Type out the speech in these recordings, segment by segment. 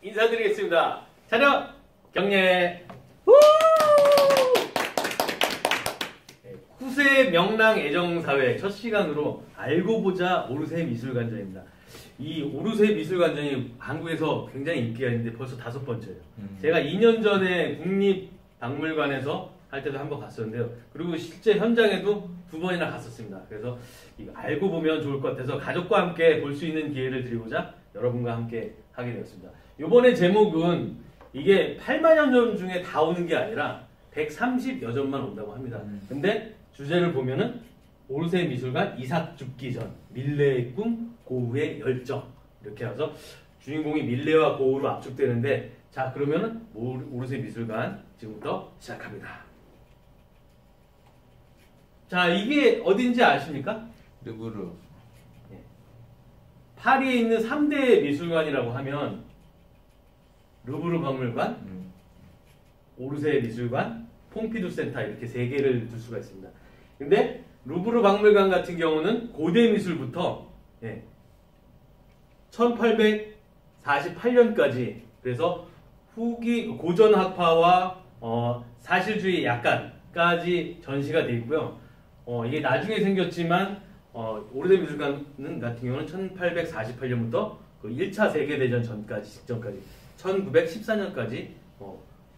인사드리겠습니다. 차렷! 경례! 후세 명랑 애정사회 첫 시간으로 알고 보자 오르세 미술관전입니다. 이 오르세 미술관전이 한국에서 굉장히 인기가 있는데 벌써 5번째예요. 제가 2년 전에 국립박물관에서 할 때도 한번 갔었는데요. 그리고 실제 현장에도 2번이나 갔었습니다. 그래서 이거 알고 보면 좋을 것 같아서 가족과 함께 볼 수 있는 기회를 드리고자 여러분과 함께 하게 되었습니다. 이번에 제목은 이게 8만여 점 중에 다 오는 게 아니라 130여 점만 온다고 합니다. 근데 주제를 보면은 오르세 미술관 이삭 죽기 전 밀레의 꿈 고우의 열정 이렇게 해서 주인공이 밀레와 고우로 압축되는데, 자 그러면은 오르세 미술관 지금부터 시작합니다. 자, 이게 어딘지 아십니까? 르브르. 파리에 있는 3대 미술관이라고 하면 루브르 박물관, 오르세 미술관, 퐁피두 센터 이렇게 3개를 둘 수가 있습니다. 근데 루브르 박물관 같은 경우는 고대 미술부터 1848년까지, 그래서 후기 고전 학파와 사실주의 약간까지 전시가 되어 있고요. 이게 나중에 생겼지만 오르세 미술관 같은 경우는 1848년부터 그 1차 세계대전 전까지, 직전까지 1914년까지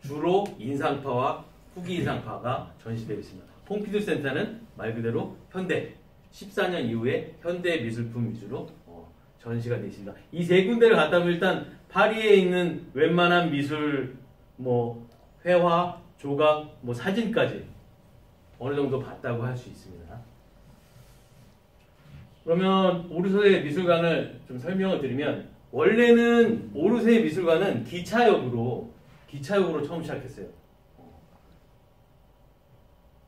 주로 인상파와 후기 인상파가 전시되어 있습니다. 퐁피두 센터는 말 그대로 현대, 14년 이후에 현대 미술품 위주로 전시가 되어 있습니다. 이 3군데를 갔다 오면 일단 파리에 있는 웬만한 미술, 회화, 조각, 사진까지 어느 정도 봤다고 할 수 있습니다. 그러면 오르세 미술관을 좀 설명을 드리면, 원래는 오르세 미술관은 기차역으로 처음 시작했어요.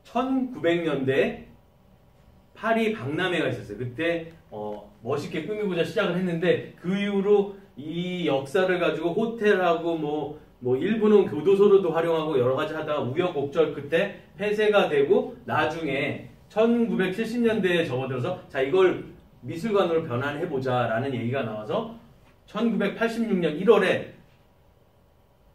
1900년대 파리 박람회가 있었어요. 그때 멋있게 꾸미고자 시작을 했는데, 그 이후로 이 역사를 가지고 호텔하고 일부는 교도소로도 활용하고 여러 가지 하다가 우여곡절 끝에 폐쇄가 되고, 나중에 1970년대에 접어들어서 자 이걸 미술관으로 변환해보자 라는 얘기가 나와서 1986년 1월에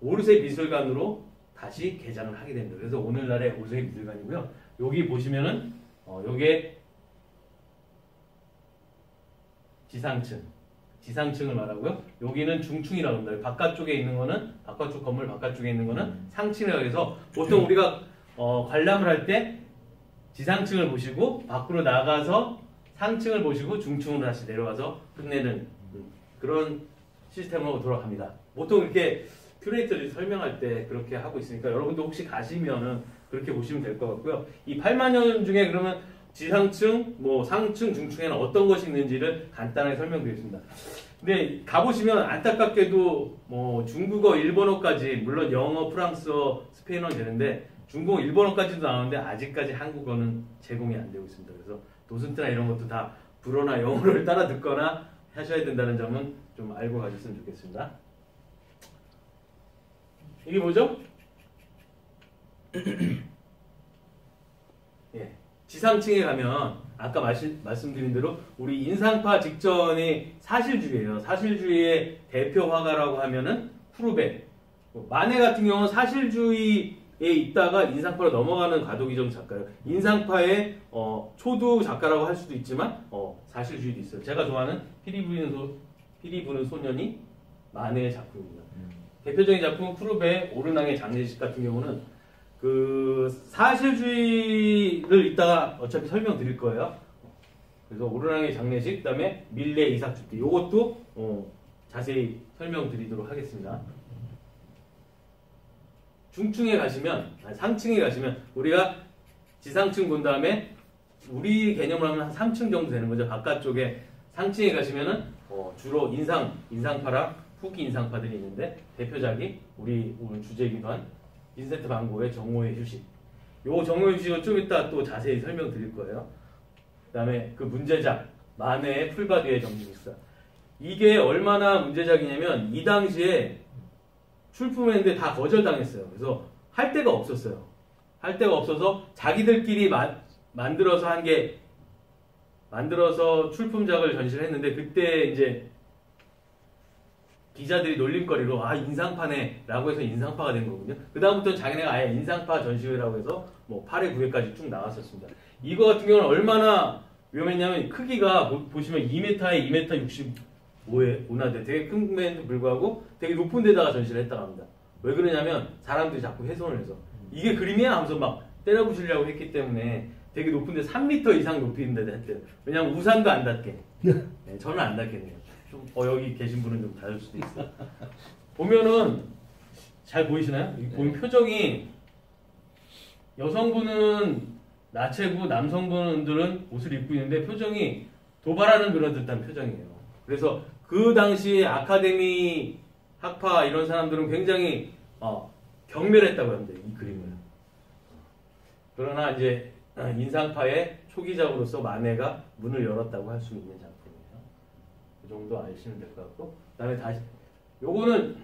오르세 미술관으로 다시 개장을 하게 됩니다. 그래서 오늘날의 오르세 미술관이고요. 여기 보시면은 요게 지상층을 말하고요. 여기는 중층이라고 합니다. 바깥쪽에 있는 거는, 바깥쪽 건물 바깥쪽에 있는 거는 상층이라고 해서, 보통 우리가 관람을 할 때 지상층을 보시고 밖으로 나가서 상층을 보시고 중층으로 다시 내려가서 끝내는 그런 시스템으로 돌아갑니다. 보통 이렇게 큐레이터들이 설명할 때 그렇게 하고 있으니까 여러분도 혹시 가시면은 그렇게 보시면 될 것 같고요. 이 8만여 점 중에 그러면 지상층, 상층, 중층에는 어떤 것이 있는지를 간단하게 설명드리겠습니다. 근데 가보시면 안타깝게도 중국어, 일본어까지, 물론 영어, 프랑스어, 스페인어는 되는데 중국어, 일본어까지도 나오는데 아직까지 한국어는 제공이 안 되고 있습니다. 그래서 도슨트나 이런 것도 다 불어나 영어를 따라 듣거나 하셔야 된다는 점은 좀 알고 가셨으면 좋겠습니다. 이게 뭐죠? 지상층에 가면 아까 말씀드린 대로 우리 인상파 직전이 사실주의예요. 사실주의의 대표 화가라고 하면은 쿠르베. 마네 같은 경우는 사실주의에 있다가 인상파로 넘어가는 가도기정 작가예요. 인상파의 초두 작가라고 할 수도 있지만 사실주의도 있어요. 제가 좋아하는 피리 부는 소년이 마네의 작품입니다. 대표적인 작품은 쿠르베의 오르낭의 장례식 같은 경우는 그 사실주의를 이따가 어차피 설명드릴 거예요. 그래서 오르낭의 장례식, 그 다음에 밀레 이삭 죽기, 요것도 자세히 설명드리도록 하겠습니다. 중층에 가시면, 상층에 가시면 우리가 지상층 본 다음에 우리 개념으로 하면 한 3층 정도 되는 거죠. 바깥쪽에 상층에 가시면은 주로 인상파랑 후기 인상파들이 있는데, 대표작이 우리 오늘 주제이기도 한 빈센트 반 고흐의 정오의 휴식. 요 정오의 휴식은 좀 이따 또 자세히 설명드릴 거예요. 그 다음에 그 문제작 마네의 풀바디의 정신식사. 이게 얼마나 문제작이냐면 이 당시에 출품했는데 다 거절당했어요. 그래서 할 데가 없었어요. 할 데가 없어서 자기들끼리 만들어서 출품작을 전시를 했는데, 그때 이제 기자들이 놀림거리로 아 인상파네라고 해서 인상파가 된 거거든요. 그 다음부터 자기네가 아예 인상파 전시회라고 해서 뭐 8회, 9회까지 쭉 나왔었습니다. 이거 같은 경우는 얼마나 위험했냐면 크기가 보시면 2m에 2m 65나 되게 큰데도 불구하고 되게 높은 데다가 전시를 했다고 합니다. 왜 그러냐면 사람들이 자꾸 훼손을 해서 이게 그림이야 하면서 막 때려부시려고 했기 때문에 되게 높은데 3m 이상 높이는 데다 했대요. 왜냐면 우산도 안 닿게. 네, 저는 안 닿겠네요. 좀 여기 계신 분은 좀 닿을 수도 있어요. 보면은 잘 보이시나요? 보면 표정이 여성분은 나체고 남성분들은 옷을 입고 있는데 표정이 도발하는 그런 듯한 표정이에요. 그래서 그 당시에 아카데미 학파 이런 사람들은 굉장히 경멸했다고 합니다. 이 그림을. 그러나 이제 인상파의 초기작으로서 마네가 문을 열었다고 할 수 있는 작품이에요. 그 정도 아시면 될 것 같고, 그다음에 다시 요거는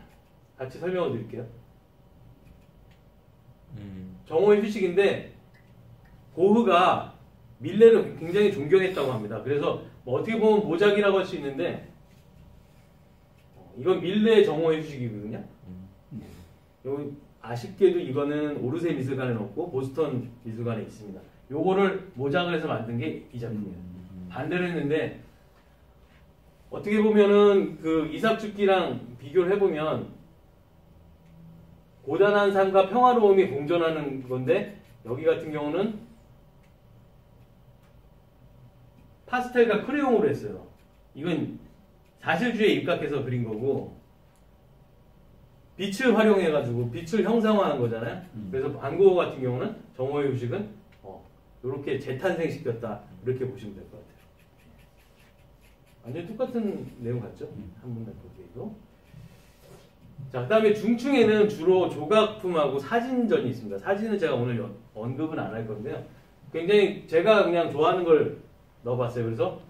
같이 설명을 드릴게요. 정오의 휴식인데 고흐가 밀레를 굉장히 존경했다고 합니다. 그래서 뭐 어떻게 보면 모작이라고 할 수 있는데 이건 밀레 정오의 휴식이거든요. 여기 아쉽게도 이거는 오르세 미술관에 없고 보스턴 미술관에 있습니다. 요거를 모작을 해서 만든 게 이 작품이에요. 반대로 했는데 어떻게 보면은 그 이삭죽기랑 비교를 해보면 고단한 삶과 평화로움이 공존하는 건데 여기 같은 경우는 파스텔과 크레용으로 했어요. 이건 사실주의에 입각해서 그린 거고 빛을 활용해가지고 빛을 형상화한 거잖아요. 그래서 반고흐 같은 경우는 정오의 휴식은 이렇게 재탄생시켰다 이렇게 보시면 될 것 같아요. 완전히 똑같은 내용 같죠? 한 분만 보기에도. 자, 그 다음에 중층에는 주로 조각품하고 사진전이 있습니다. 사진은 제가 오늘 언급은 안 할 건데요. 굉장히 제가 그냥 좋아하는 걸 넣어봤어요. 그래서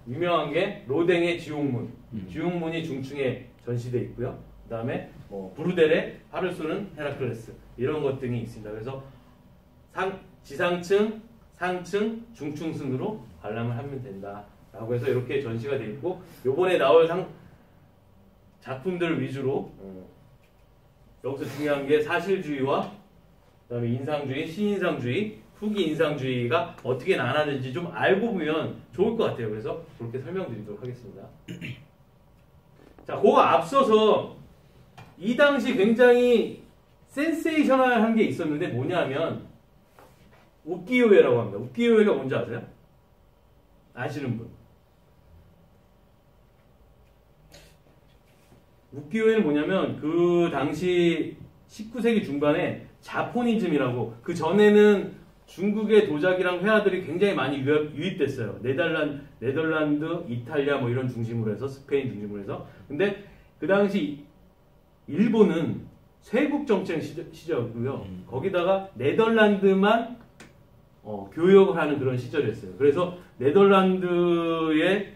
유명한 게 로댕의 지옥문. 지옥문이 중층에 전시되어 있고요. 그 다음에 브루델의 활을 쏘는 헤라클레스 이런 것들이 있습니다. 그래서 지상층, 상층, 중층 순으로 관람을 하면 된다라고 해서 이렇게 전시가 되어 있고 요번에 나올 작품들 위주로 여기서 중요한 게 사실주의와 그다음에 인상주의, 신인상주의, 후기 인상주의가 어떻게 나눠지는지 좀 알고 보면 좋을 것 같아요. 그래서 그렇게 설명드리도록 하겠습니다. 자, 그거 앞서서 이 당시 굉장히 센세이셔널한 게 있었는데 뭐냐면 우키요에라고 합니다. 우키요에가 뭔지 아세요? 아시는 분? 우키요에는 뭐냐면 그 당시 19세기 중반에 자포니즘이라고 그 전에는 중국의 도자기랑 회화들이 굉장히 많이 유입됐어요. 네덜란드, 이탈리아 뭐 이런 중심으로 해서 스페인 중심으로 해서 근데 그 당시 일본은 쇄국 정책 시절이고요. 거기다가 네덜란드만 교역을 하는 그런 시절이었어요. 그래서 네덜란드의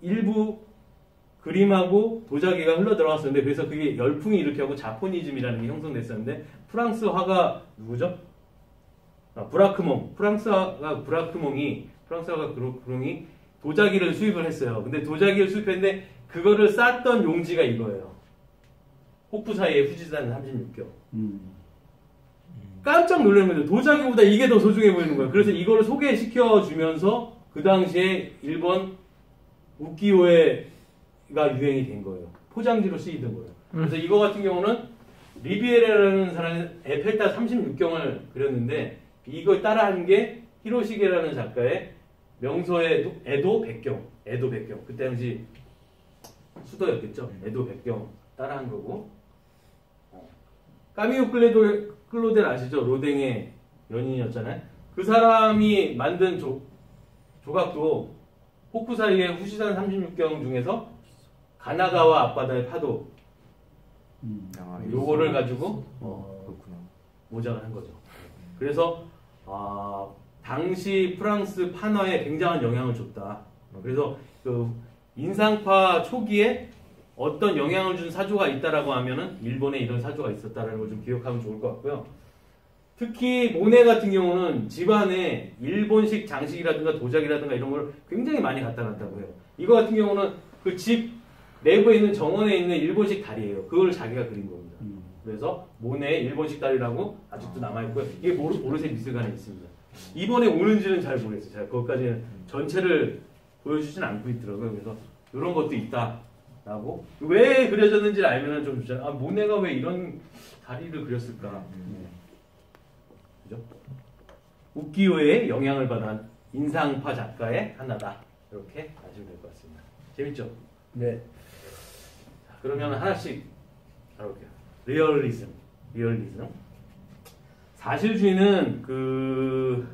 일부 그림하고 도자기가 흘러 들어갔었는데 그래서 그게 열풍이 이렇게 하고 자포니즘이라는 게 형성됐었는데 프랑스 화가 누구죠? 브라크몽. 프랑스 화가 브라크몽이 도자기를 수입을 했어요. 근데 도자기를 수입했는데 그거를 쌌던 용지가 이거예요. 호쿠사이의 후지산 36경. 깜짝 놀라는 거죠. 도자기보다 이게 더 소중해 보이는 거예요. 그래서 이거를 소개시켜 주면서 그 당시에 일본 우키요에가 유행이 된 거예요. 포장지로 쓰이던 거예요. 그래서 이거 같은 경우는 리비에라라는 사람이 에펠탑 36경을 그렸는데 이걸 따라한 게 히로시게라는 작가의 명소의 에도 백경. 그때 당시 수도였겠죠. 에도 백경 따라한 거고. 까미오 클로델 아시죠? 로댕의 연인이었잖아요. 그 사람이 만든 조각도 호쿠사이의 후시산 36경 중에서 가나가와 앞바다의 파도 요거를 가지고 모작을 한 거죠. 그래서 당시 프랑스 판화에 굉장한 영향을 줬다. 그래서 그 인상파 초기에 어떤 영향을 준 사조가 있다라고 하면은 일본에 이런 사조가 있었다라는 걸 좀 기억하면 좋을 것 같고요. 특히 모네 같은 경우는 집안에 일본식 장식이라든가 도자기라든가 이런 걸 굉장히 많이 갖다 놨다고 해요. 이거 같은 경우는 그 집 내부에 있는 정원에 있는 일본식 다리예요. 그걸 자기가 그린 겁니다. 그래서 모네의 일본식 다리라고 아직도 남아있고요. 이게 오르세 미술관에 있습니다. 이번에 오는지는 잘 모르겠어요. 제가 거기까지는 전체를 보여주진 않고 있더라고요. 그래서 이런 것도 있다라고. 왜 그려졌는지를 알면은 좀 좋잖아요. 아, 모네가 왜 이런 다리를 그렸을까? 그죠? 우키요의 영향을 받은 인상파 작가의 하나다. 이렇게 아시면 될 것 같습니다. 재밌죠? 네. 자, 그러면 하나씩 다뤄볼게요. 리얼리즘. 사실주의는 그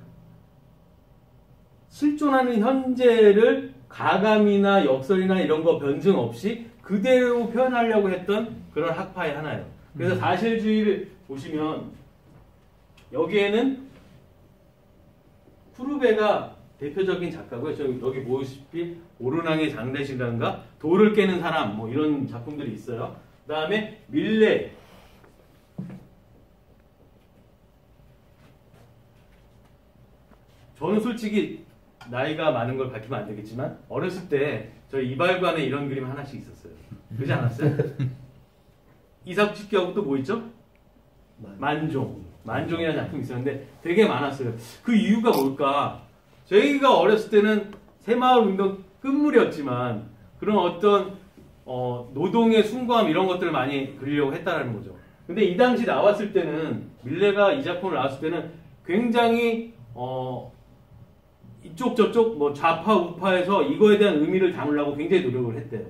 실존하는 현재를 가감이나 역설이나 이런 거 변증 없이 그대로 표현하려고 했던 그런 학파의 하나예요. 그래서 사실주의를 보시면 여기에는 푸르베가 대표적인 작가고요. 여기 보시다시피 오르낭의 장례식단과 돌을 깨는 사람 뭐 이런 작품들이 있어요. 그 다음에 밀레, 저는 솔직히 나이가 많은 걸 밝히면 안 되겠지만 어렸을 때 저희 이발관에 이런 그림 하나씩 있었어요. 그러지 않았어요? 이삭축구하고 또 뭐 있죠? 만종이라는 작품이 있었는데 되게 많았어요. 그 이유가 뭘까? 저희가 어렸을 때는 새마을운동 끝물이었지만 그런 어떤 노동의 숭고함 이런 것들을 많이 그리려고 했다라는 거죠. 근데 이 당시 나왔을 때는 밀레가 이 작품을 나왔을 때는 굉장히 이쪽 저쪽 뭐 좌파 우파에서 이거에 대한 의미를 담으려고 굉장히 노력을 했대요.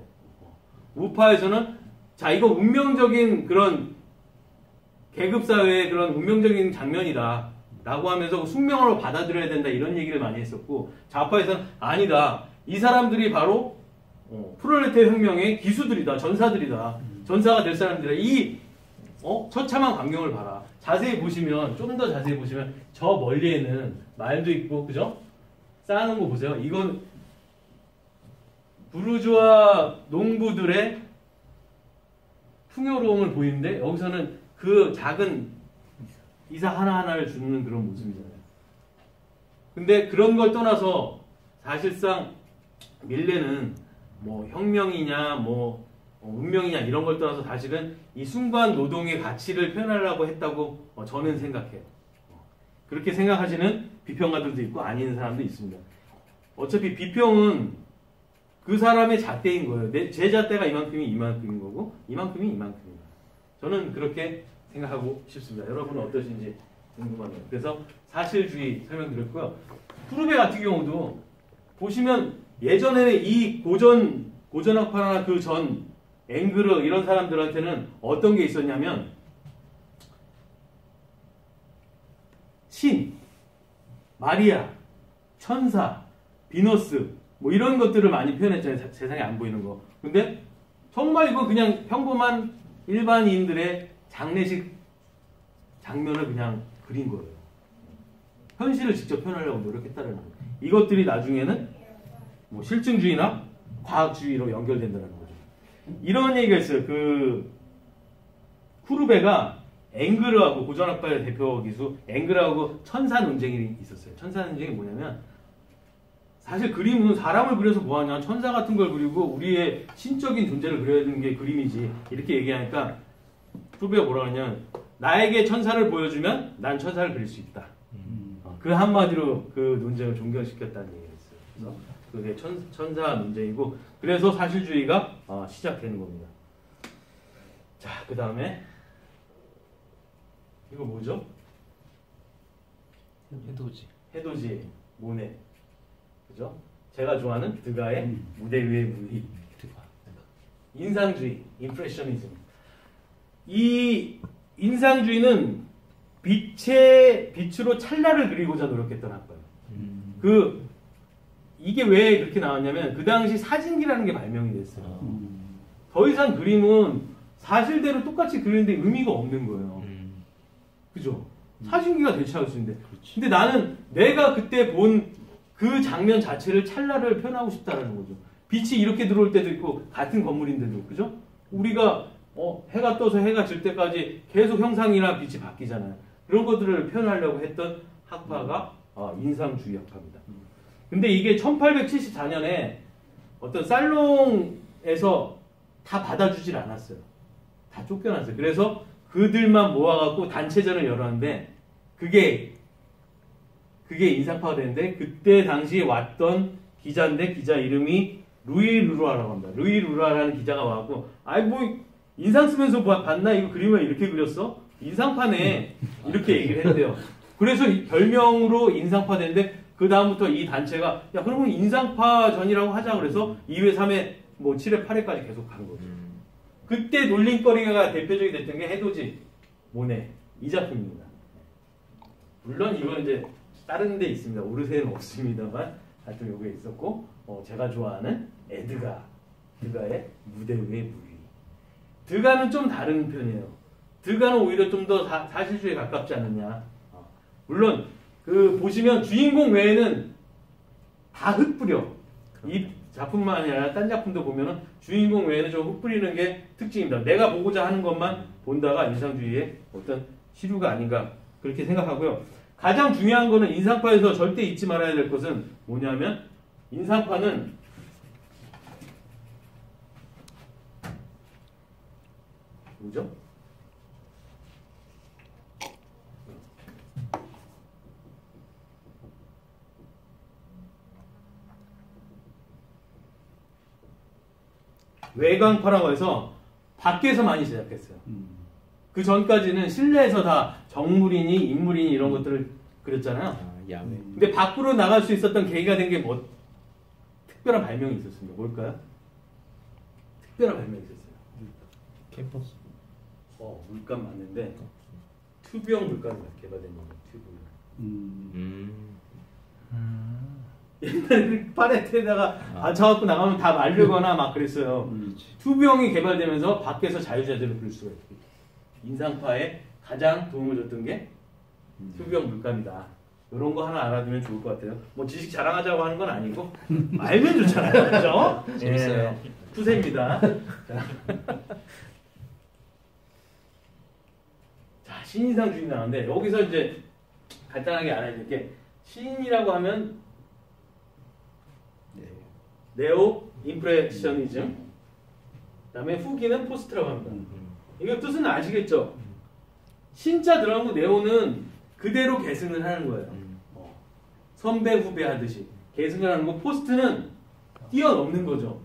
우파에서는 자 이거 운명적인 그런 계급사회의 그런 운명적인 장면이다 라고 하면서 숙명으로 받아들여야 된다 이런 얘기를 많이 했었고, 좌파에서는 아니다, 이 사람들이 바로 프롤레타리아 혁명의 기수들이다, 전사들이다, 전사가 될 사람들이다, 이 처참한 광경을 봐라. 자세히 보시면, 좀 더 자세히 보시면 저 멀리에는 말도 있고, 그죠? 쌓아놓은 거 보세요. 이건 부르주아 농부들의 풍요로움을 보이는데 여기서는 그 작은 이사 하나하나를 주는 그런 모습이잖아요. 근데 그런 걸 떠나서 사실상 밀레는 뭐 혁명이냐 뭐 운명이냐 이런 걸 떠나서 사실은 이 숭고한 노동의 가치를 표현하려고 했다고 저는 생각해요. 그렇게 생각하시는 비평가들도 있고 아닌 사람도 있습니다. 어차피 비평은 그 사람의 잣대인 거예요. 제 잣대가 이만큼이 이만큼인 거고 이만큼이 이만큼입니다. 저는 그렇게 생각하고 싶습니다. 여러분은 어떠신지 궁금하네요. 그래서 사실주의 설명드렸고요. 푸르베 같은 경우도 보시면 예전에는 이 고전학파나 그 전 앵그르 이런 사람들한테는 어떤 게 있었냐면 신, 마리아, 천사, 비너스 뭐 이런 것들을 많이 표현했잖아요. 세상에 안 보이는 거. 근데 정말 이거 그냥 평범한 일반인들의 장례식 장면을 그냥 그린 거예요. 현실을 직접 표현하려고 노력했다는 거예요. 이것들이 나중에는 뭐 실증주의나 과학주의로 연결된다는 거죠. 이런 얘기가 있어요. 그 쿠르베가 앵그르하고 고전학파의 대표 기수 앵그르하고 천사 논쟁이 있었어요. 천사 논쟁이 뭐냐면 사실 그림은 사람을 그려서 뭐하냐, 천사 같은 걸 그리고 우리의 신적인 존재를 그려야 되는 게 그림이지 이렇게 얘기하니까 쿠르베가 뭐라 하냐면 나에게 천사를 보여주면 난 천사를 그릴 수 있다. 그 한마디로 그 논쟁을 종결시켰다는 얘기가 있어요. 그래서 그게 천사 논쟁이고 그래서 사실주의가 시작되는 겁니다. 자, 그 다음에 이거 뭐죠? 해돋이 모네. 그죠? 제가 좋아하는 드가의 무대 위의 무희. 인상주의, 임프레셔니즘. 이 인상주의는 빛으로 찰나를 그리고자 노력했던 학파예요. 이게 왜 그렇게 나왔냐면 그 당시 사진기라는 게 발명이 됐어요. 더 이상 그림은 사실대로 똑같이 그리는데 의미가 없는 거예요. 그죠? 사진기가 대체할 수 있는데. 근데 나는 내가 그때 본 그 장면 자체를 찰나를 표현하고 싶다라는 거죠. 빛이 이렇게 들어올 때도 있고 같은 건물인데도, 그죠? 우리가 해가 떠서 해가 질 때까지 계속 형상이나 빛이 바뀌잖아요. 그런 것들을 표현하려고 했던 학파가 인상주의 학파입니다. 근데 이게 1874년에 어떤 살롱에서 다 받아주질 않았어요. 다 쫓겨났어요. 그래서 그들만 모아갖고 단체전을 열었는데 그게 인상파가 됐는데 그때 당시에 왔던 기자인데 기자 이름이 루이 루라라고 합니다. 루이 루라라는 기자가 와갖고 아이 뭐 인상 쓰면서 봤나? 이거 그림을 이렇게 그렸어? 인상파네. 이렇게 얘기를 했대요. 그래서 별명으로 인상파 됐는데 그 다음부터 이 단체가 야 그러면 인상파전이라고 하자 그래서 2회, 3회, 뭐 7회, 8회까지 계속 간 거죠. 그때 놀림거리가 대표적이 됐던 게 해돋이 모네 이 작품입니다. 물론 이건 이제 다른 데 있습니다. 오르세는 없습니다만 하여튼 요게 있었고 제가 좋아하는 드가의 무대 위의 무리. 드가는 좀 다른 편이에요. 드가는 오히려 좀 더 사실주의에 가깝지 않느냐. 물론 그 보시면 주인공 외에는 다 흩뿌려. 이 작품만 아니라 딴 작품도 보면은 주인공 외에는 좀 흩뿌리는 게 특징입니다. 내가 보고자 하는 것만 본다가 인상주의의 어떤 시류가 아닌가 그렇게 생각하고요. 가장 중요한 거는 인상파에서 절대 잊지 말아야 될 것은 뭐냐면 인상파는 뭐죠? 외광파라고 해서 밖에서 많이 제작했어요. 그 전까지는 실내에서 다 정물이니 인물이니 이런 것들을 그렸잖아요. 아, 야외. 근데 밖으로 나갈 수 있었던 계기가 된 게 뭐 특별한 발명이 있었습니다. 뭘까요? 특별한 발명이 있었어요. 캠퍼스. 물감 맞는데 투비형 물감이 개발된 거예요. 옛날에 팔레트에다가 앉혀갖고 나가면 다 마르거나 막 그랬어요. 투비형이 개발되면서 밖에서 자유자재로 그릴 수가 있어요. 인상파에 가장 도움을 줬던 게 투비형 물감이다. 이런 거 하나 알아두면 좋을 것 같아요. 뭐 지식 자랑하자고 하는 건 아니고 알면 좋잖아요. 그죠? 재밌어요. 투세입니다. 자, 신인상주의 나왔는데 여기서 이제 간단하게 알아야 될 게 신이라고 하면 네오 임프레셔니즘 그 다음에 후기는 포스트라고 합니다. 이거 뜻은 아시겠죠? 신자 들어간 네오는 그대로 계승을 하는 거예요. 선배 후배 하듯이 계승을 하는 거. 포스트는 뛰어넘는 거죠.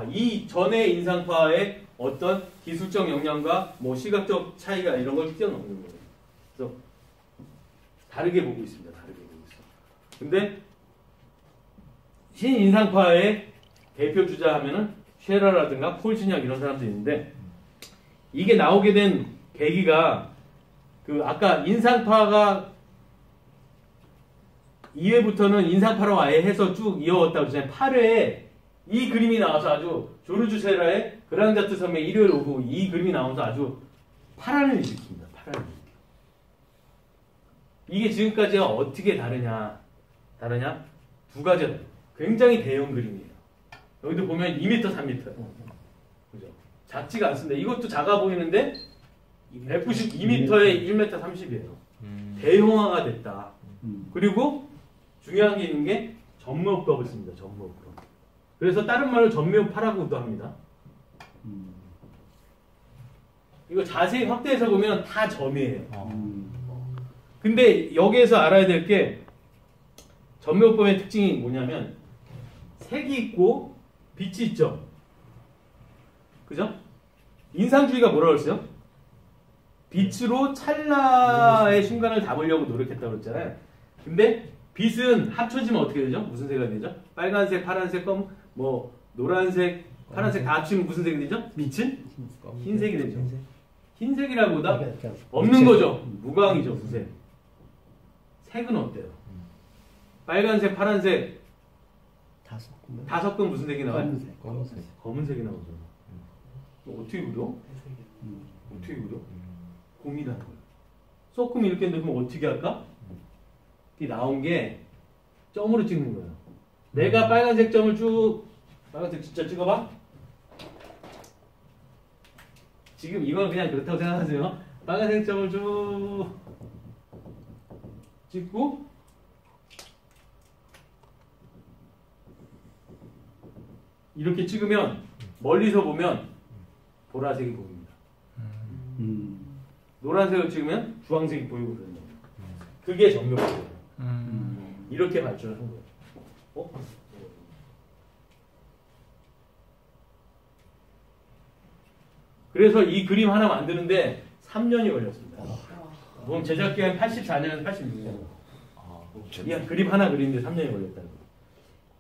이 전의 인상파의 어떤 기술적 역량과 뭐 시각적 차이가 이런 걸 뛰어넘는 거예요. 그래서 다르게 보고 있습니다. 다르게 보고 있어. 근데 신인상파의 대표 주자 하면은 쉐러라든가 폴 진약 이런 사람들이 있는데 이게 나오게 된 계기가 그 아까 인상파가 2회부터는 인상파로 아예 해서 쭉 이어왔다고 했잖아요. 8회에 이 그림이 나와서 아주 조르주 세라의 그랑자트 섬의 일요일 오후 이 그림이 나오면서 아주 파란을 일으킵니다. 파란을. 이게 지금까지와 어떻게 다르냐? 두 가지가 굉장히 대형 그림이에요. 여기도 보면 2m, 3m. 그죠? 작지가 않습니다. 이것도 작아 보이는데 F10 2m에 1m 30이에요. 대형화가 됐다. 그리고 중요한 게 있는 게 점묘법을 씁니다. 점묘법. 그래서 다른 말로 점묘파라고도 합니다. 이거 자세히 확대해서 보면 다 점이에요. 근데 여기에서 알아야 될 게 점묘법의 특징이 뭐냐면 색이 있고 빛이 있죠. 그죠? 인상주의가 뭐라고 했어요? 빛으로 찰나의 순간을 담으려고 노력했다고 그랬잖아요. 근데 빛은 합쳐지면 어떻게 되죠? 무슨 색이 되죠? 빨간색, 파란색, 뭐 노란색, 파란색 다 합치면 무슨 색이 되죠? 빛은 흰색이 되죠. 흰색이라보다 없는 거죠. 무광이죠. 무색. 색은 어때요? 빨간색, 파란색 다 섞으면 무슨 색이 나와요? 검은색이 나오죠. 어떻게 그려? 어떻게 그려? 고민하는 거예요. 섞으면 이렇게 넣으면 어떻게 할까? 이 나온 게 점으로 찍는 거예요. 내가 빨간색 점을 빨간색 진짜 찍어봐. 지금 이건 그냥 그렇다고 생각하세요. 빨간색 점을 쭉 찍고 이렇게 찍으면 멀리서 보면 보라색이 보입니다. 음. 노란색을 찍으면 주황색이 보이고 그러는 겁니다. 그게 정묘법이에요. 이렇게 발전을 한 거예요. 어? 그래서 이 그림 하나 만드는데 3년이 걸렸습니다. 그럼 제작 기간 84년에서 86년. 이 그림 하나 그리는데 3년이 걸렸다는 거예요.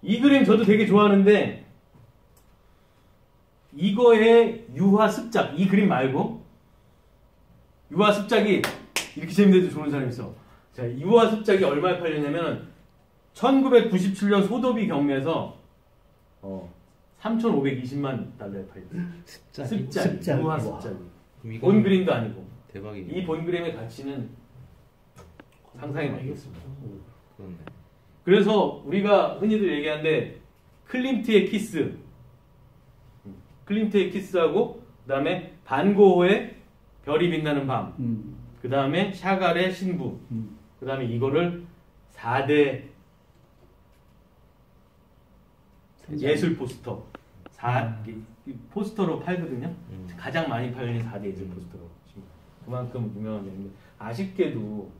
이 그림 저도 되게 좋아하는데 이거의 유화 습작, 이 그림 말고 유화 습작이 이렇게 재밌는데도 좋은 사람이 있어. 자, 유화 습작이 얼마에 팔렸냐면 1997년 소도비 경매에서 3,520만 달러에 팔렸어요. 습작, 유화 습작이. 본 그림도 아니고. 대박이네. 이 본 그림의 가치는 상상이 많겠습니다. 그렇네. 그래서 우리가 흔히들 얘기하는데 클림트의 키스, 클림트의 키스하고 그다음에 반고흐의 별이 빛나는 밤, 그다음에 샤갈의 신부, 그다음에 이거를 4대 예술 포스터, 포스터로 팔거든요. 가장 많이 팔리는 4대 예술 포스터로. 그만큼 유명한 점인데 아쉽게도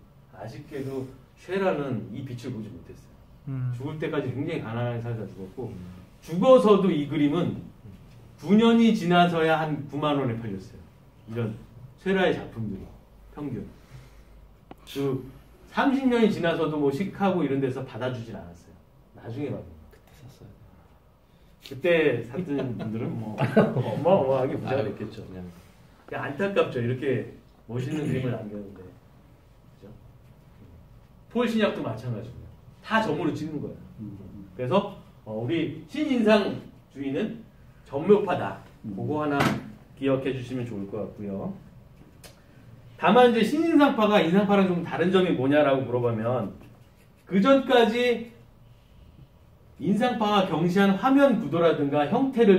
쉐라는 이 빛을 보지 못했어요. 죽을 때까지 굉장히 가난하게 살다 죽었고 죽어서도 이 그림은 9년이 지나서야 한 9만 원에 팔렸어요. 이런 쉐라의 작품들이 평균. 그 30년이 지나서도 뭐 시카고 이런 데서 받아주진 않았어요. 나중에 받은. 그때 샀어요. 그때 샀던 분들은 뭐 어마어마하게 부자가 됐겠죠. 그냥 안타깝죠. 이렇게 멋있는 그림을 남겼는데. 그죠? 폴 신약도 마찬가지고요. 다 점으로 찍는 거예요. 그래서 우리 신인상주의는 점묘파다. 그거 하나 기억해 주시면 좋을 것 같고요. 다만 이제 신인상파가 인상파랑 좀 다른 점이 뭐냐라고 물어보면 그 전까지 인상파가 경시한 화면 구도라든가 형태를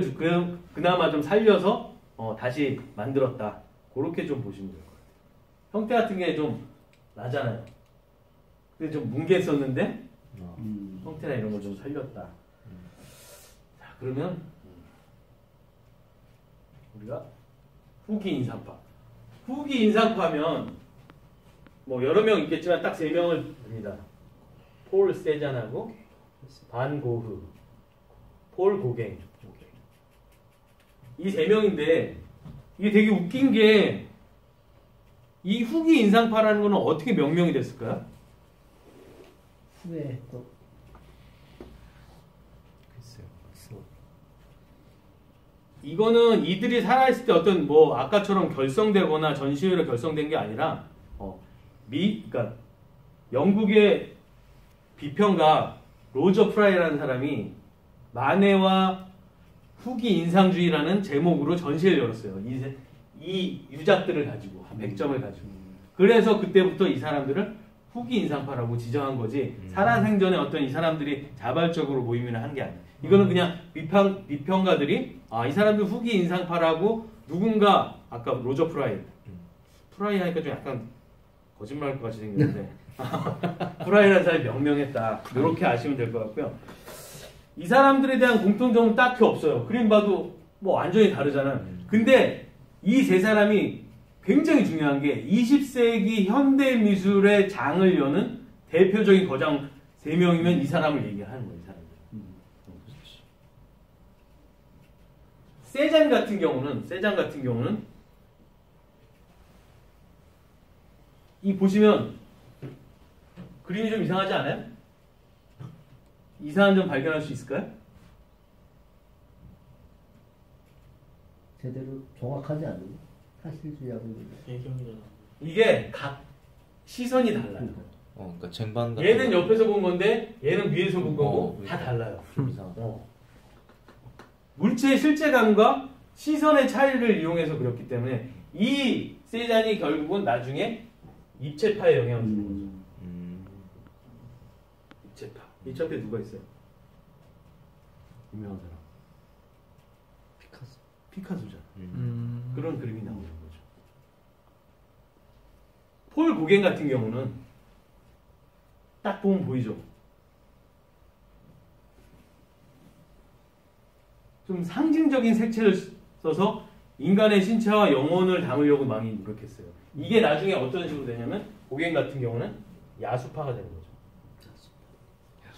그나마 좀 살려서 다시 만들었다. 그렇게 좀 보시면 돼요. 형태 같은 게 좀 나잖아요. 근데 좀 뭉개졌는데 형태나 이런 걸 좀 살렸다. 자, 그러면 우리가 후기 인상파. 후기 인상파면 뭐 여러 명 있겠지만 딱 3명을 듭니다. 폴 세잔하고 반 고흐, 폴 고갱. 이 3명인데 이게 되게 웃긴 게 이 후기 인상파라는 거는 어떻게 명명이 됐을까요? 후에 또 글쎄요. 이거는 이들이 살아있을 때 어떤 뭐 아까처럼 결성되거나 전시회로 결성된 게 아니라 그러니까 영국의 비평가 로저 프라이라는 사람이 마네와 후기 인상주의라는 제목으로 전시회를 열었어요. 이 유작들을 가지고 한 100점을 가지고. 그래서 그때부터 이 사람들을 후기 인상파라고 지정한 거지 살아생전에 어떤 이 사람들이 자발적으로 모임을 한 게 아니에요. 이거는 그냥 비평가들이 이 사람들 후기 인상파라고 누군가 아까 로저 프라이 하니까 좀 약간 거짓말할 것 같이 생겼는데 프라이라는 사람이 명명했다. 이렇게 아시면 될 것 같고요. 이 사람들에 대한 공통점은 딱히 없어요. 그림 봐도 뭐 완전히 다르잖아요. 근데 이 3사람이 굉장히 중요한 게 20세기 현대 미술의 장을 여는 대표적인 거장 3명이면 이 사람을 얘기하는 거예요. 이 사람들. 세잔 같은 경우는 이 보시면 그림이 좀 이상하지 않아요? 이상한 점 발견할 수 있을까요? 제대로 정확하지 않은 사실주의하고 배경이잖아. 이게 각 시선이 달라요. 그러니까 쟁반 같은 얘는 거. 옆에서 본 건데 얘는 위에서 본 거고 다 그러니까. 달라요. 좀 이상하다. 물체의 실제감과 시선의 차이를 이용해서 그렸기 때문에 이 세잔이 결국은 나중에 입체파의 영향을 주는 거죠. 입체파. 입체파에 누가 있어요? 유명한 사람. 피카소잖아. 그런 그림이 나오는 거죠. 폴 고갱 같은 경우는 딱 보면 보이죠? 좀 상징적인 색채를 써서 인간의 신체와 영혼을 담으려고 많이 노력했어요. 이게 나중에 어떤 식으로 되냐면 고갱 같은 경우는 야수파가 되는 거죠.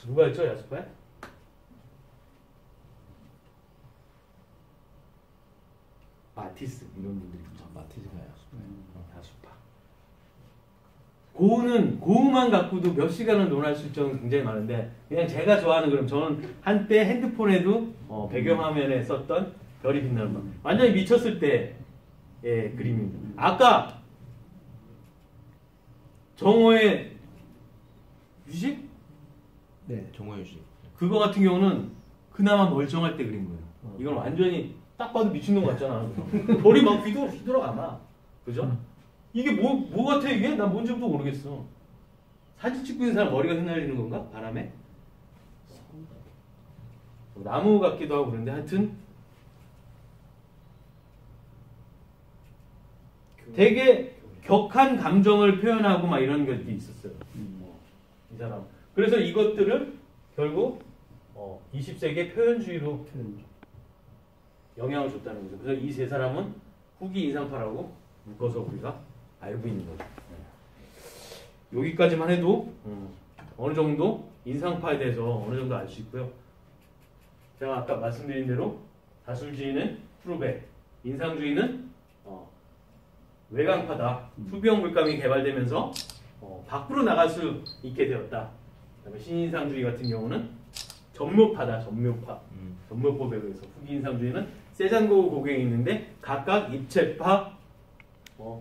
누가 했죠? 야수파에? 마티스 이런 분들이 있죠. 마티즈가 야수파. 고우만 갖고도 몇 시간을 논할 수 있는 굉장히 많은데 그냥 제가 좋아하는 그림 저는 한때 핸드폰에도 배경화면에 썼던 별이 빛나는 밤 완전히 미쳤을 때의 그림입니다. 아까 정호의 유식? 네. 정호유지. 그거 같은 경우는 그나마 멀쩡할 때 그린 거예요. 이건 완전히 딱 봐도 미친놈 같잖아. 별이 막 휘돌아가나. 그죠? 이게 뭐 같아 이게? 난 뭔지도 모르겠어. 사진 찍고 있는 사람 머리가 흩날리는 건가? 바람에? 나무 같기도 하고 그런데 하여튼 되게 격한 감정을 표현하고 막 이런 것들이 있었어요. 이 사람. 그래서 이것들을 결국 20세기의 표현주의로 영향을 줬다는 거죠. 그래서 이 세 사람은 후기 인상파라고 묶어서 우리가 알고 있는 거죠. 여기까지만 해도 어느 정도 인상파에 대해서 어느 정도 알 수 있고요. 제가 아까 말씀드린 대로 다술주의는 프루베, 인상주의는 외강파다. 투비형 물감이 개발되면서 밖으로 나갈 수 있게 되었다. 그다음에 신인상주의 같은 경우는 전묘파다. 전묘파. 전묘법에 의해서 후기 인상주의는 세잔고 고갱이 있는데 각각 입체파,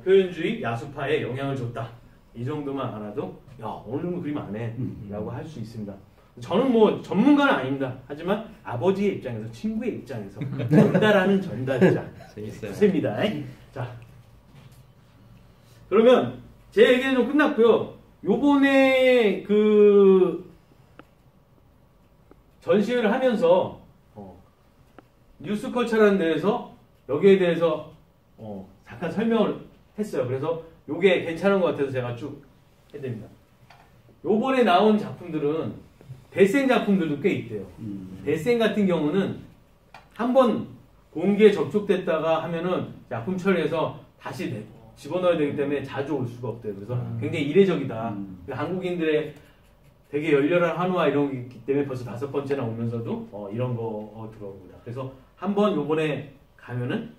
표현주의, 야수파에 영향을 줬다. 이 정도만 알아도 야 어느 정도 그림 안 해 라고 할 수 있습니다. 저는 뭐 전문가는 아닙니다. 하지만 아버지의 입장에서 친구의 입장에서 전달하는 전달자 재밌어요. 좋습니다. 자 그러면 제 얘기는 좀 끝났고요. 요번에 그 전시회를 하면서 뉴스컬처라는 데에서 여기에 대해서 잠깐 설명을 했어요. 그래서 요게 괜찮은 것 같아서 제가 쭉 해드립니다. 요번에 나온 작품들은 데센 작품들도 꽤 있대요. 데센 같은 경우는 한번 공개에 접촉됐다가 하면은 작품 처리해서 다시 집어넣어야 되기 때문에 자주 올 수가 없대요. 그래서 굉장히 이례적이다. 한국인들의 되게 열렬한 한우와 이런 게 있기 때문에 벌써 5번째나 오면서도 이런 거 들어옵니다. 그래서 한번 요번에 가면은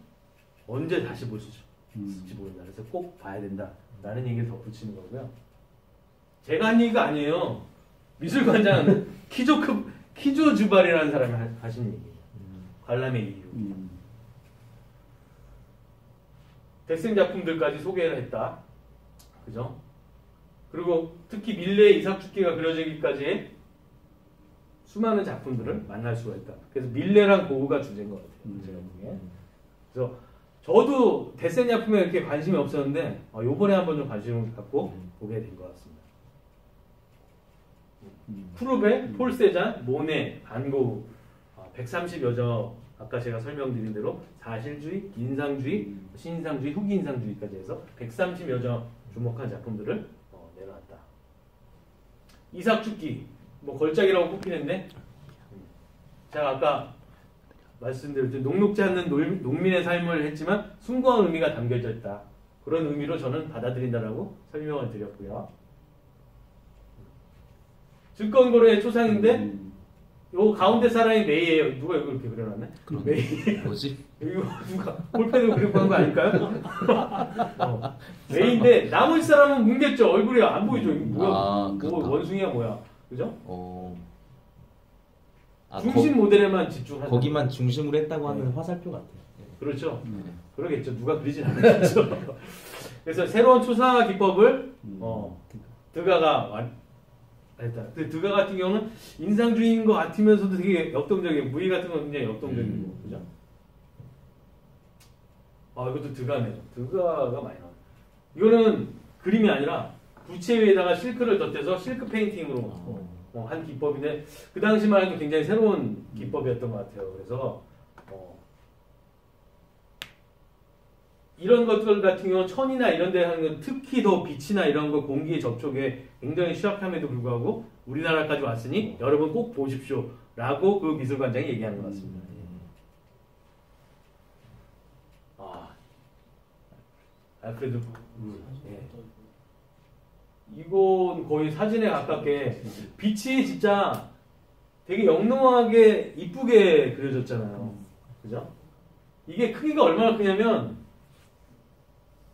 언제 다시 볼 수 있을지 모른다. 그래서 꼭 봐야 된다. 라는 얘기를 덧붙이는 거고요. 제가 한 얘기가 아니에요. 미술관장 키조 주발이라는 사람이 하신 얘기예요. 관람의 이유. 대생 작품들까지 소개를 했다. 그죠? 그리고 특히 밀레의 이삭축기가 그려지기까지의 수많은 작품들을 만날 수가 있다. 그래서 밀레랑 고흐가 주제인 것 같아요. 제가 보기에. 그래서 저도 데센 작품에 이렇게 관심이 없었는데 요번에 한번 좀 관심을 갖고 보게 된 것 같습니다. 쿠르베, 폴 세잔, 모네, 반 고흐 130여 점 아까 제가 설명드린 대로 사실주의, 인상주의, 신인상주의, 후기인상주의까지 해서 130여 점 주목한 작품들을 내놨다. 이삭축기 뭐 걸작이라고 꼽히는데 제가 아까 말씀드렸듯이 녹록지 않는 농민의 삶을 했지만 숭고한 의미가 담겨져 있다. 그런 의미로 저는 받아들인다라고 설명을 드렸고요. 증권거래의 초상인데 요 가운데 사람이 메이예요. 누가 이거 이렇게 그려놨네? 메이. 뭐지? 이거 누가 볼펜으로 그리고 한 거 아닐까요? 메이인데 나머지 사람은 뭉갰죠. 얼굴이 안 보이죠. 이거 뭐야? 뭐 원숭이야 뭐야? 그죠? 중심 모델에만 집중하는. 거기만 중심으로 했다고 하는 화살표 같아요. 그렇죠. 그러겠죠. 누가 그리진 않겠죠. 그래서 새로운 초상화 기법을 드가가 했다. 드가 같은 경우는 인상주의인 것 같으면서도 되게 역동적이에요. 무의 같은 건 굉장히 역동적이고, 그죠? 이것도 드가네요. 드가가 많이 나와요. 이거는 그림이 아니라 부채 위에다가 실크를 덧대서 실크 페인팅으로 한 기법인데 그 당시만 해도 굉장히 새로운 기법이었던 것 같아요. 그래서 이런 것들 같은 경우는 천이나 이런 데 하는 건 특히 더 빛이나 이런 거 공기의 접촉에 굉장히 취약함에도 불구하고 우리나라까지 왔으니 여러분 꼭 보십시오 라고 그 미술관장이 얘기하는 것 같습니다. 알프레드. 예. 이건 거의 사진에 가깝게 빛이 진짜 되게 영롱하게 이쁘게 그려졌잖아요. 그죠? 이게 크기가 얼마나 크냐면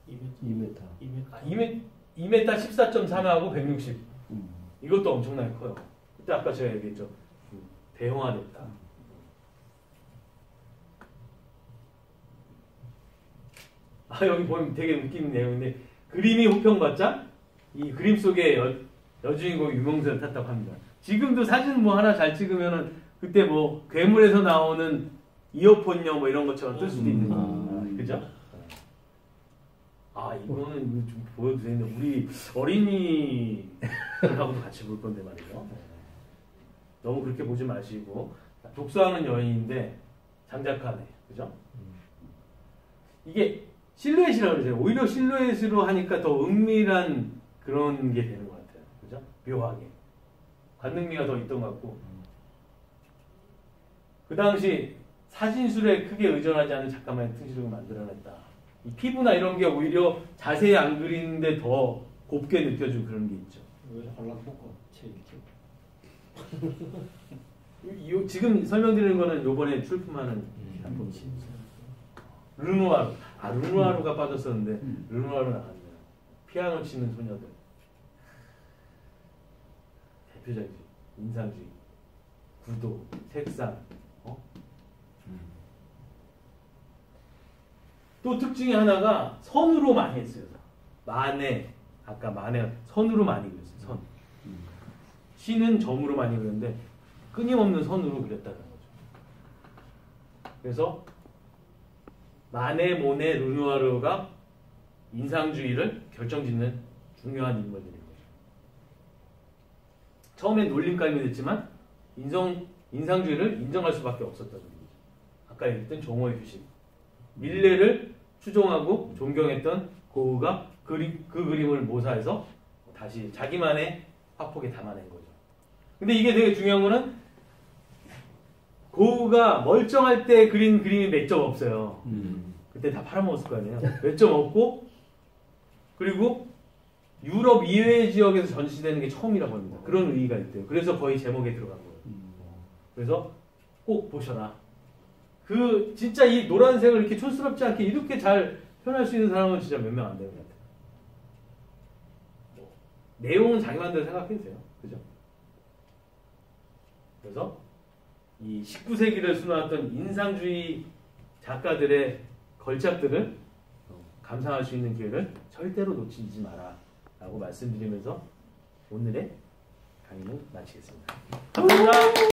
2m. 2m 14.3하고 160. 이것도 엄청나게 커요. 그때 아까 제가 얘기했죠. 대형화됐다. 여기 보면 되게 웃기는 내용인데 그림이 호평받자 이 그림 속에 여주인공이 유명세를 탔다고 합니다. 지금도 사진 뭐 하나 잘 찍으면은 그때 뭐 괴물에서 나오는 이어폰요 뭐 이런 것처럼 뜰 수도 있는 거예요. 그죠? 이거는 좀 보여도 되는데 우리 어린이하고도 같이 볼 건데 말이죠. 너무 그렇게 보지 마시고 독서하는 여인인데 장작하네, 그죠? 이게 실루엣이라고 그러죠. 오히려 실루엣으로 하니까 더 은밀한 그런 게 되는 것 같아요, 그죠? 묘하게 관능미가 더 있던 것 같고 그 당시 사진술에 크게 의존하지 않는 작가만의 특징을 만들어냈다. 이 피부나 이런 게 오히려 자세히 안 그리는데 더 곱게 느껴지고 그런 게 있죠. 왜 얼랑포커 책이죠? 지금 설명드리는 거는 요번에 출품하는 작품. 르누아르. 르누아르가 빠졌었는데 르누아르 나왔네요. 피아노 치는 소녀들. 대표적이지. 인상주의, 구도, 색상. 또 특징이 하나가 선으로 많이 했어요. 아까 마네 선으로 많이 그렸어요. 선. 시는 점으로 많이 그렸는데 끊임없는 선으로 그렸다는 거죠. 그래서 마네, 모네, 르누아르가 인상주의를 결정짓는 중요한 인물들인 거죠. 처음엔 놀림감이 됐지만 인상주의를 인정할 수밖에 없었다는 거죠. 아까 얘기했던 정오의 휴식. 밀레를 추종하고 존경했던 고흐가 그 그림을 모사해서 다시 자기만의 화폭에 담아낸 거죠. 근데 이게 되게 중요한 거는 고흐가 멀쩡할 때 그린 그림이 몇 점 없어요. 그때 다 팔아먹었을 거 아니에요. 몇 점 없고 그리고 유럽 이외의 지역에서 전시되는 게 처음이라고 합니다. 그런 의의가 있대요. 그래서 거의 제목에 들어간 거예요. 그래서 꼭 보셔라. 진짜 이 노란색을 이렇게 촌스럽지 않게 이렇게 잘 표현할 수 있는 사람은 진짜 몇 명 안 되는 것 같아요. 내용은 자기 마음대로 생각해주세요. 그죠? 그래서 이 19세기를 수놓았던 인상주의 작가들의 걸작들을 감상할 수 있는 기회를 절대로 놓치지 마라 라고 말씀드리면서 오늘의 강의는 마치겠습니다. 감사합니다.